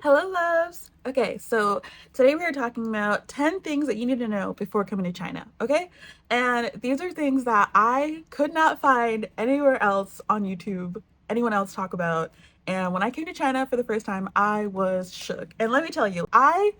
Hello, loves. Okay, so today we are talking about 10 things that you need to know before coming to China, okay? And these are things that I could not find anywhere else on YouTube, anyone else talk about. And when I came to China for the first time, I was shook. And let me tell you, I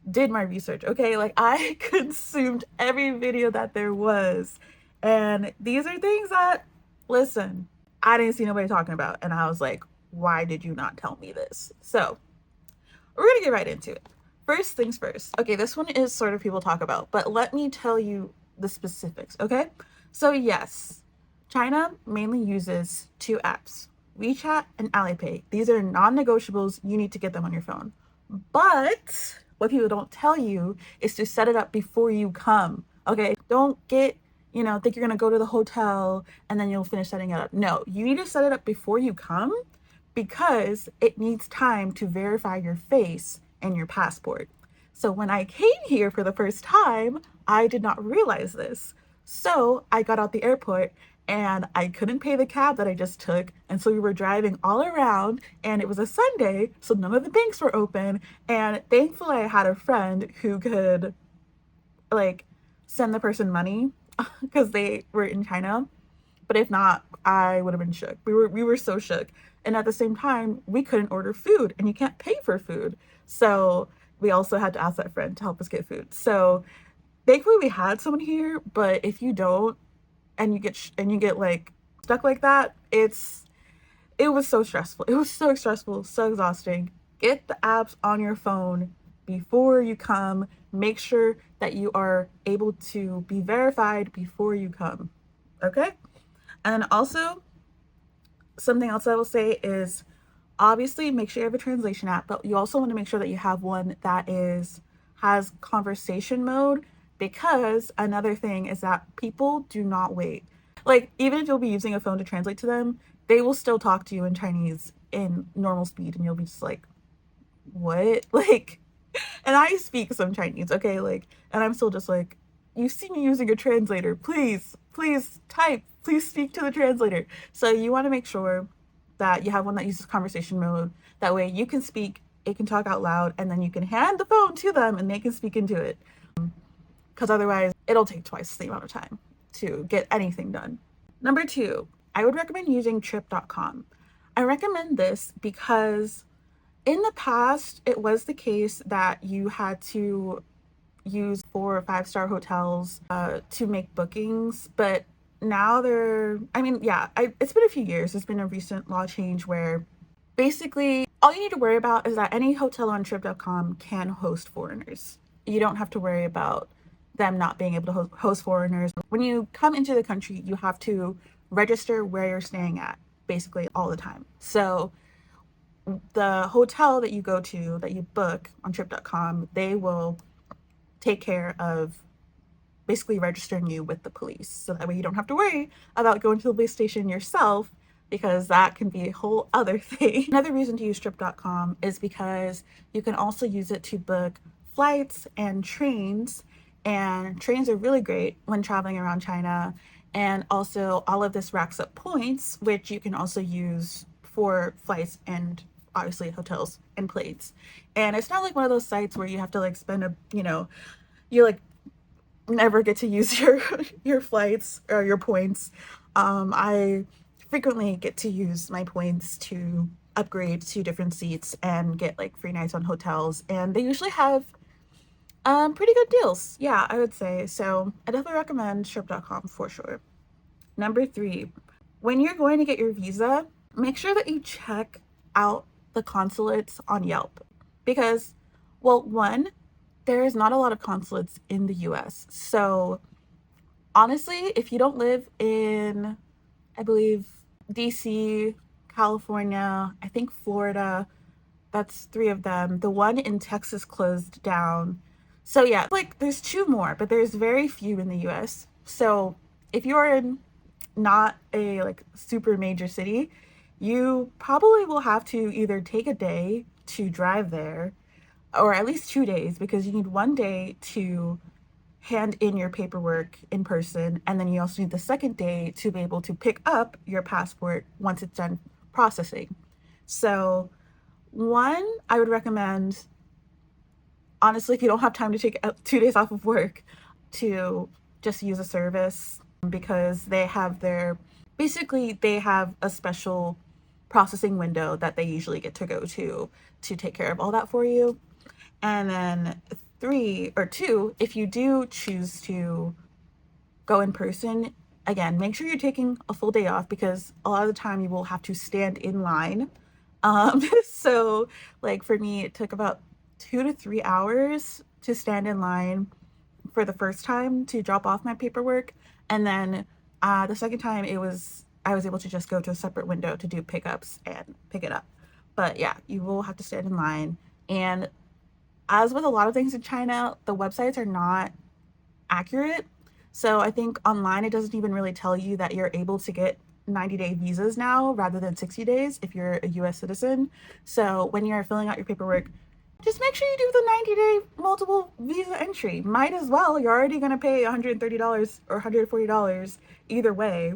did my research, okay? Like, I consumed every video that there was. And these are things that, listen, I didn't see nobody talking about. And I was like, why did you not tell me this? So, we're gonna get right into it. First things first. Okay, this one is sort of people talk about, but let me tell you the specifics, okay? So yes, China mainly uses two apps, WeChat and Alipay. These are non-negotiables. You need to get them on your phone. But what people don't tell you is to set it up before you come, okay? Don't think you're gonna go to the hotel and then you'll finish setting it up. No, you need to set it up before you come because it needs time to verify your face and your passport. So when I came here for the first time, I did not realize this. So I got out the airport and I couldn't pay the cab that I just took. And so we were driving all around and it was a Sunday, so none of the banks were open. And thankfully I had a friend who could like send the person money because they were in China. But if not, I would have been shook. We were so shook. And at the same time, we couldn't order food and you can't pay for food. So we also had to ask that friend to help us get food. So thankfully we had someone here, but if you don't and you get like stuck like that, it was so stressful. It was so stressful, so exhausting. Get the apps on your phone before you come. Make sure that you are able to be verified before you come. Okay? And also, something else I will say is obviously make sure you have a translation app, but you also want to make sure that you have one that has conversation mode, because another thing is that people do not wait. Like, even if you'll be using a phone to translate to them, they will still talk to you in Chinese in normal speed and you'll be just like, what? Like, and I speak some Chinese, okay? Like, and I'm still just like, you see me using a translator. Please type. Please speak to the translator. So you want to make sure that you have one that uses conversation mode. That way you can speak, it can talk out loud, and then you can hand the phone to them and they can speak into it. Because otherwise, it'll take twice the amount of time to get anything done. Number 2, I would recommend using trip.com. I recommend this because in the past, it was the case that you had to use 4 or 5-star hotels to make bookings, but now it's been a few years. There's been a recent law change where basically all you need to worry about is that any hotel on trip.com can host foreigners. You don't have to worry about them not being able to host foreigners. When you come into the country, you have to register where you're staying at basically all the time. So the hotel that you go to, that you book on trip.com, they will take care of basically registering you with the police. So that way you don't have to worry about going to the police station yourself, because that can be a whole other thing. Another reason to use trip.com is because you can also use it to book flights and trains. And trains are really great when traveling around China. And also all of this racks up points, which you can also use for flights and obviously hotels and planes. And it's not like one of those sites where you have to like spend you like never get to use your flights or your points. I frequently get to use my points to upgrade to different seats and get like free nights on hotels, and they usually have pretty good deals. Yeah, I would say. So I definitely recommend trip.com for sure. Number 3, when you're going to get your visa, make sure that you check out the consulates on Yelp, because, well, one, there is not a lot of consulates in the US. So honestly, if you don't live in, I believe, DC, California, I think Florida, that's 3 of them. The one in Texas closed down. So yeah, like there's 2 more, but there's very few in the US. So if you're in not a like super major city, you probably will have to either take a day to drive there, or at least 2 days, because you need 1 day to hand in your paperwork in person, and then you also need the second day to be able to pick up your passport once it's done processing. So One, I would recommend, honestly, if you don't have time to take 2 days off of work, to just use a service, because they have basically they have a special processing window that they usually get to go to take care of all that for you. And then three or two, if you do choose to go in person, again, make sure you're taking a full day off, because a lot of the time you will have to stand in line. So like for me, it took about 2 to 3 hours to stand in line for the first time to drop off my paperwork. And then the second time I was able to just go to a separate window to do pickups and pick it up. But yeah, you will have to stand in line. And as with a lot of things in China, the websites are not accurate. So I think online it doesn't even really tell you that you're able to get 90-day visas now rather than 60 days if you're a US citizen. So when you're filling out your paperwork, just make sure you do the 90-day multiple visa entry. Might as well. You're already going to pay $130 or $140 either way,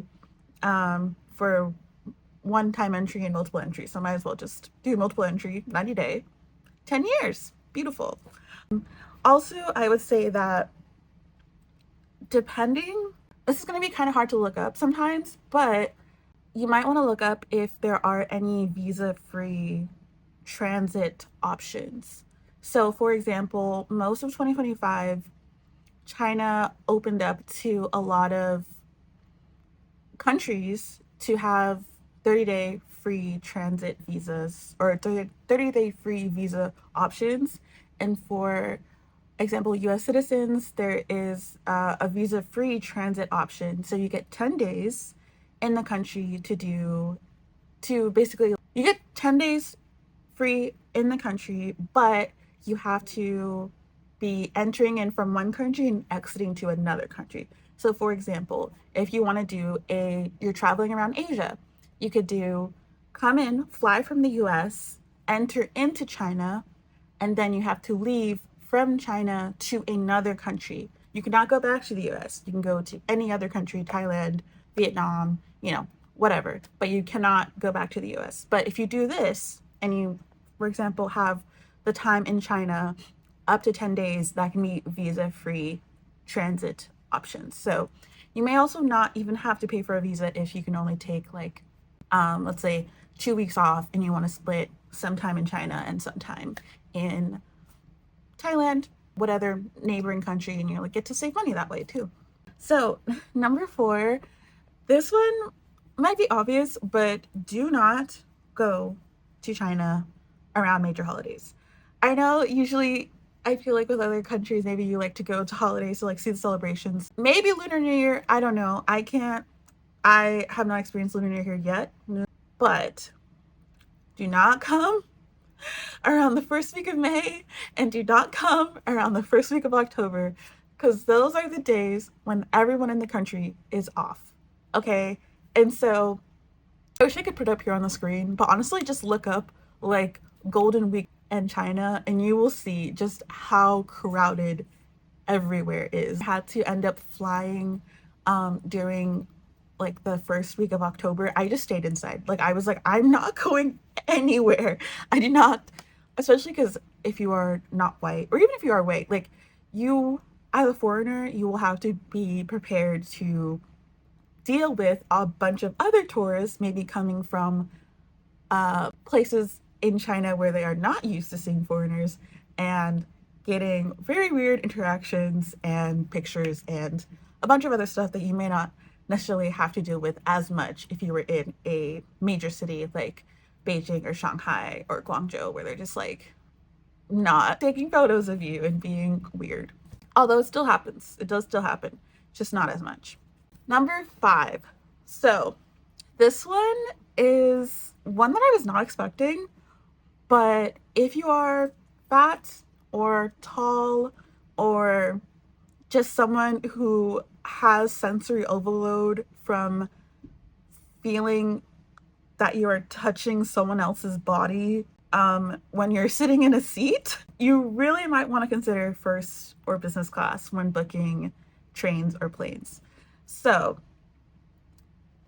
for one time entry and multiple entry. So might as well just do multiple entry, 90-day, 10 years. Beautiful. Also, I would say that depending, this is going to be kind of hard to look up sometimes, but you might want to look up if there are any visa-free transit options. So, for example, most of 2025, China opened up to a lot of countries to have 30-day free transit visas, or 30-day free visa options. And for example, US citizens, there is a visa free transit option. So you get 10 days in the country to basically, you get 10 days free in the country, but you have to be entering in from one country and exiting to another country. So for example, if you want to you're traveling around Asia, you could come in, fly from the US, enter into China, and then you have to leave from China to another country. You cannot go back to the US. You can go to any other country, Thailand, Vietnam, whatever, but you cannot go back to the US. But if you do this and you, for example, have the time in China up to 10 days, that can be visa-free transit options. So you may also not even have to pay for a visa if you can only take let's say 2 weeks off and you want to split some time in China and some time in Thailand, whatever neighboring country, and you get to save money that way too. So number 4, this one might be obvious, but do not go to China around major holidays. I know usually I feel like with other countries, maybe you like to go to holidays to see the celebrations. Maybe Lunar New Year, I don't know. I have not experienced Lunar New Year yet, but do not come around the first week of May, and do not come around the first week of October, because those are the days when everyone in the country is off. Okay? And so I wish I could put it up here on the screen, but honestly, just look up Golden Week in China and you will see just how crowded everywhere is. I had to end up flying during the first week of October. I just stayed inside. I was I'm not going anywhere. I did not, especially because if you are not white, or even if you are white, you as a foreigner, you will have to be prepared to deal with a bunch of other tourists maybe coming from places in China where they are not used to seeing foreigners, and getting very weird interactions and pictures and a bunch of other stuff that you may not necessarily have to deal with as much if you were in a major city like Beijing or Shanghai or Guangzhou, where they're just not taking photos of you and being weird. Although it still happens. It does still happen, just not as much. Number 5. So this one is one that I was not expecting, but if you are fat or tall or just someone who has sensory overload from feeling that you are touching someone else's body when you're sitting in a seat, you really might want to consider first or business class when booking trains or planes. So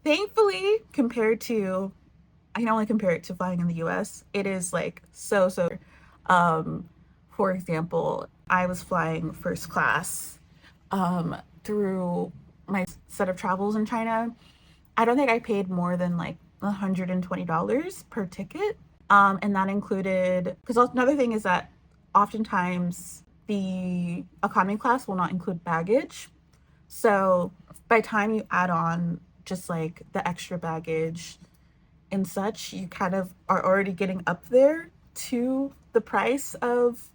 thankfully, compared to I can only compare it to flying in the US. It is like so. Um, for example, I was flying first class through my set of travels in China. I don't think I paid more than like $120 per ticket. And that included, because another thing is that oftentimes the economy class will not include baggage. So by the time you add on just like the extra baggage and such, you kind of are already getting up there to the price of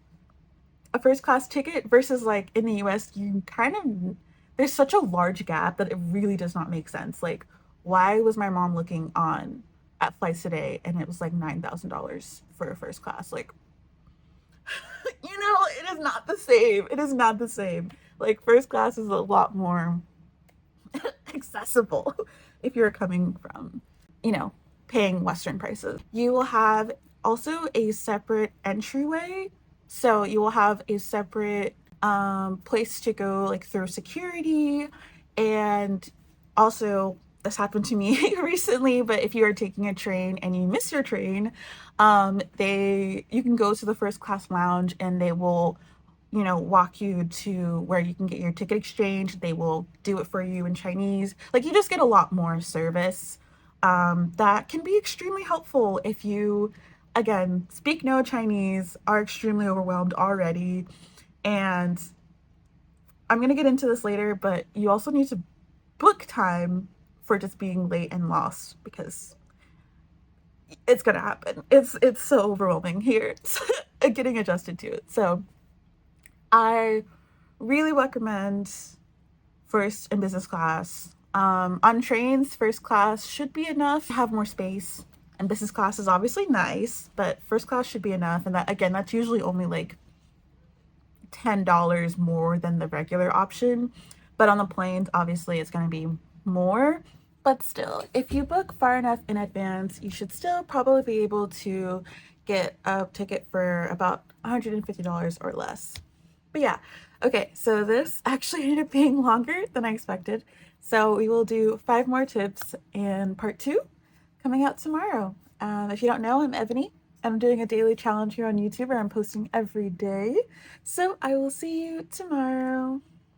a first class ticket versus like in the US, you kind of, there's such a large gap that it really does not make sense. Like, why was my mom looking on at Flights Today and it was like $9,000 for a first class? Like, it is not the same. It is not the same. Like, first class is a lot more accessible if you're coming from, you know, paying Western prices. You will have also a separate entryway. So you will have a separate place to go like through security. And also, this happened to me recently, but if you are taking a train and you miss your train, you can go to the first class lounge and they will walk you to where you can get your ticket exchanged. They will do it for you in Chinese. Like, you just get a lot more service that can be extremely helpful if you, again, speak no Chinese, are extremely overwhelmed already. And I'm going to get into this later, but you also need to book time for just being late and lost, because it's going to happen. It's so overwhelming here getting adjusted to it. So I really recommend first and business class. On trains, first class should be enough to have more space, and business class is obviously nice, but first class should be enough. And that, again, that's usually only like $10 more than the regular option. But on the planes, obviously, it's going to be more. But still, if you book far enough in advance, you should still probably be able to get a ticket for about $150 or less. But yeah, okay, so this actually ended up being longer than I expected. So we will do 5 more tips in part 2 coming out tomorrow. If you don't know, I'm Ebony. I'm doing a daily challenge here on YouTube where I'm posting every day. So I will see you tomorrow.